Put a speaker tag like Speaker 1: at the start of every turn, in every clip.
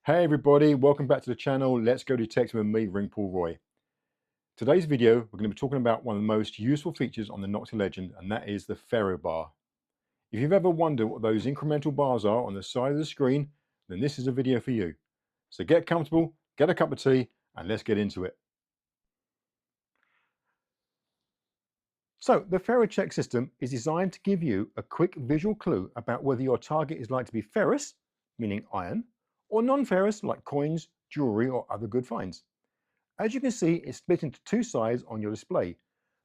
Speaker 1: Hey everybody, welcome back to the channel. Let's go detecting with me, Ring Paul Roy. Today's video, we're going to be talking about one of the most useful features on the Nokta Legend, and that is the ferro bar. If you've ever wondered what those incremental bars are on the side of the screen, then this is a video for you. So get comfortable, get a cup of tea, and let's get into it. So the FerroCheck system is designed to give you a quick visual clue about whether your target is likely to be ferrous, meaning iron, or non-ferrous like coins, jewelry, or other good finds. As you can see, it's split into two sides on your display.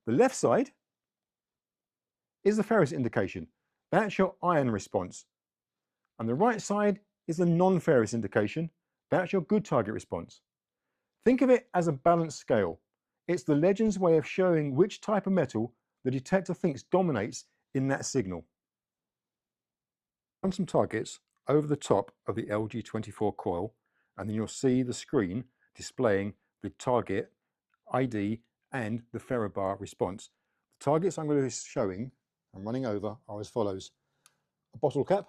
Speaker 1: The left side is the ferrous indication. That's your iron response. And the right side is the non-ferrous indication. That's your good target response. Think of it as a balanced scale. It's the legend's way of showing which type of metal the detector thinks dominates in that signal. Run some targets over the top of the LG24 coil, and then you'll see the screen displaying the target ID and the ferro bar response. The targets I'm going to be showing and running over are as follows: a bottle cap,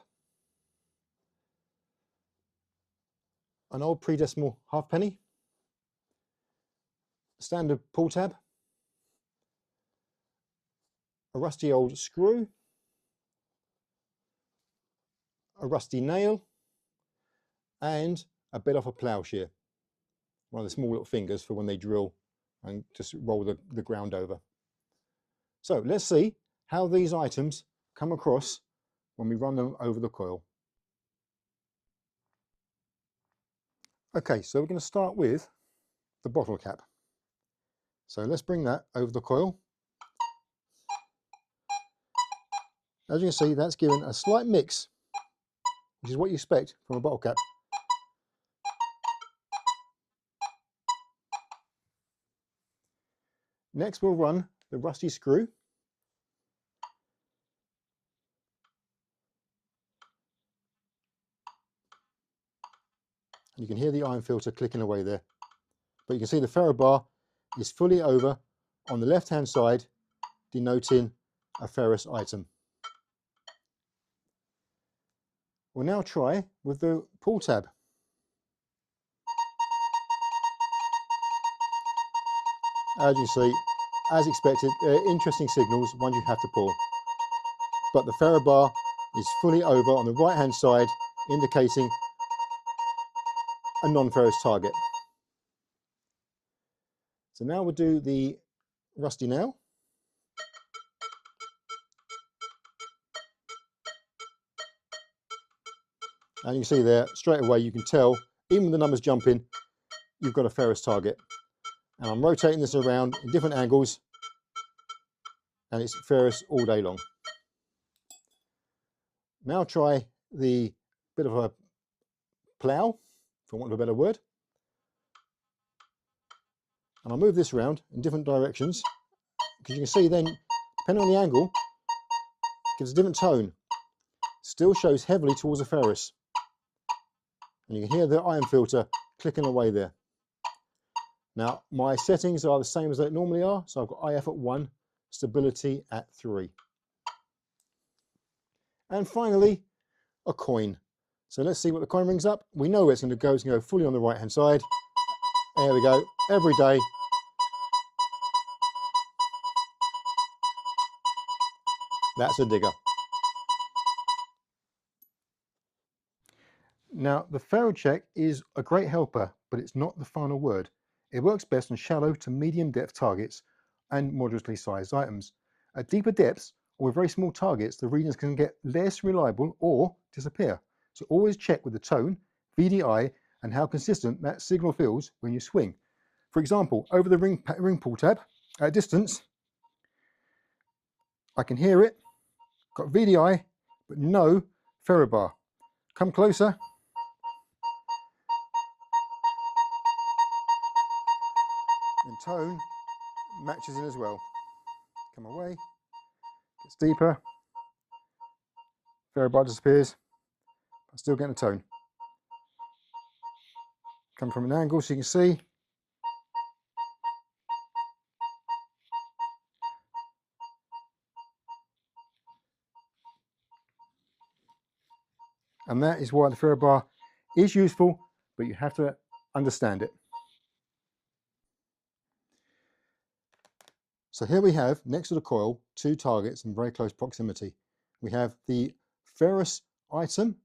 Speaker 1: an old pre-decimal halfpenny, a standard pull tab, a rusty old screw, a rusty nail, and a bit off a ploughshare, one of the small little fingers for when they drill and just roll the ground over. So let's see how these items come across when we run them over the coil. Okay, so we're going to start with the bottle cap. So let's bring that over the coil. As you can see, that's given a slight mix, which is what you expect from a bottle cap. Next, we'll run the rusty screw. And you can hear the iron filter clicking away there. But you can see the ferro bar is fully over on the left-hand side, denoting a ferrous item. We'll now try with the pull tab. As you see, as expected, interesting signals once you have to pull. But the ferro bar is fully over on the right-hand side, indicating a non-ferrous target. So now we'll do the rusty nail. And you can see there, straight away you can tell, even with the numbers jumping, you've got a ferrous target. And I'm rotating this around in different angles, and it's ferrous all day long. Now try the bit of a plough, for want of a better word. And I'll move this around in different directions, because you can see then, depending on the angle, it gives a different tone. Still shows heavily towards the ferrous. And you can hear the iron filter clicking away there. Now, my settings are the same as they normally are. So I've got IF at 1, stability at 3. And finally, a coin. So let's see what the coin brings up. We know where it's going to go. It's going to go fully on the right-hand side. There we go. Every day. That's a digger. Now, the FerroCheck is a great helper, but it's not the final word. It works best on shallow to medium depth targets and moderately sized items. At deeper depths or with very small targets, the readings can get less reliable or disappear. So always check with the tone, VDI, and how consistent that signal feels when you swing. For example, over the ring pull tab, at a distance, I can hear it, got VDI, but no ferro bar. Come closer. And tone matches in as well. Come away, gets deeper, ferro bar disappears, but still getting a tone. Come from an angle so you can see. And that is why the ferro bar is useful, but you have to understand it. So here we have, next to the coil, two targets in very close proximity. We have the ferrous item,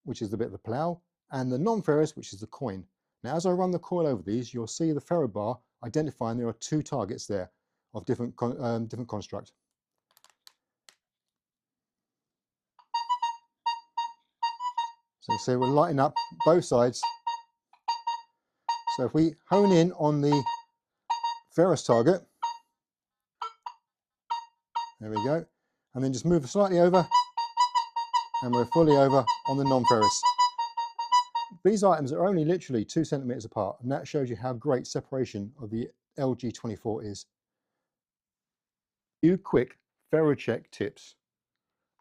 Speaker 1: which is the bit of the plough, and the non-ferrous, which is the coin. Now, as I run the coil over these, you'll see the ferro bar identifying there are two targets there of different construct. So you see we're lighting up both sides. So if we hone in on the ferrous target, there we go, and then just move slightly over, and we're fully over on the non-ferrous. These items are only literally 2 centimeters apart, and that shows you how great separation of the LG24 is. Few quick FerroCheck tips.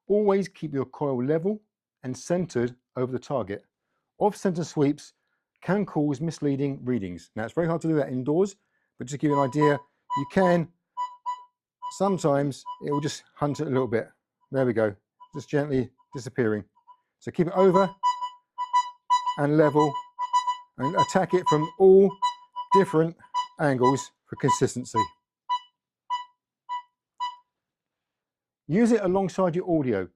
Speaker 1: Always keep your coil level and centered over the target. Off-center sweeps can cause misleading readings. Now, it's very hard to do that indoors, but just to give you an idea, you can, sometimes it will just hunt it a little bit. There we go, just gently disappearing. So keep it over and level and attack it from all different angles for consistency. Use it alongside your audio.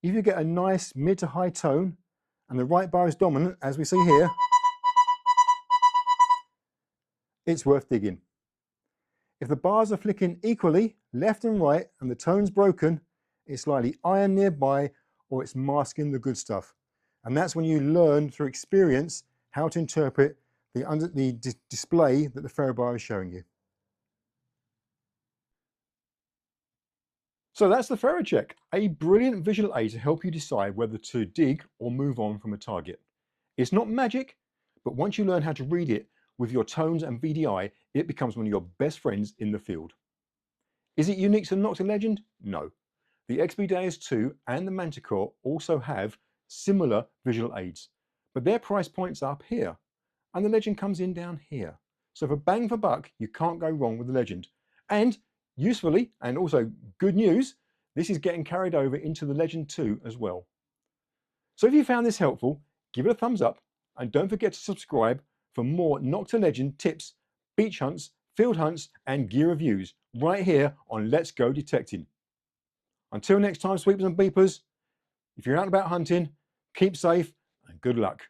Speaker 1: If you get a nice mid to high tone and the right bar is dominant, as we see here, it's worth digging. If the bars are flicking equally, left and right, and the tone's broken, it's likely iron nearby or it's masking the good stuff. And that's when you learn through experience how to interpret the display that the ferro bar is showing you. So that's the FerroCheck, a brilliant visual aid to help you decide whether to dig or move on from a target. It's not magic, but once you learn how to read it with your tones and VDI, it becomes one of your best friends in the field. Is it unique to the Nokta Legend? No. The XB-Deus 2 and the Manticore also have similar visual aids, but their price point's up here, and the Legend comes in down here. So for bang for buck, you can't go wrong with the Legend. And usefully, and also good news, this is getting carried over into the Legend 2 as well. So if you found this helpful, give it a thumbs up, and don't forget to subscribe for more Nokta Legend tips, beach hunts, field hunts, and gear reviews right here on Let's Go Detecting. Until next time, sweepers and beepers, if you're out and about hunting, keep safe and good luck.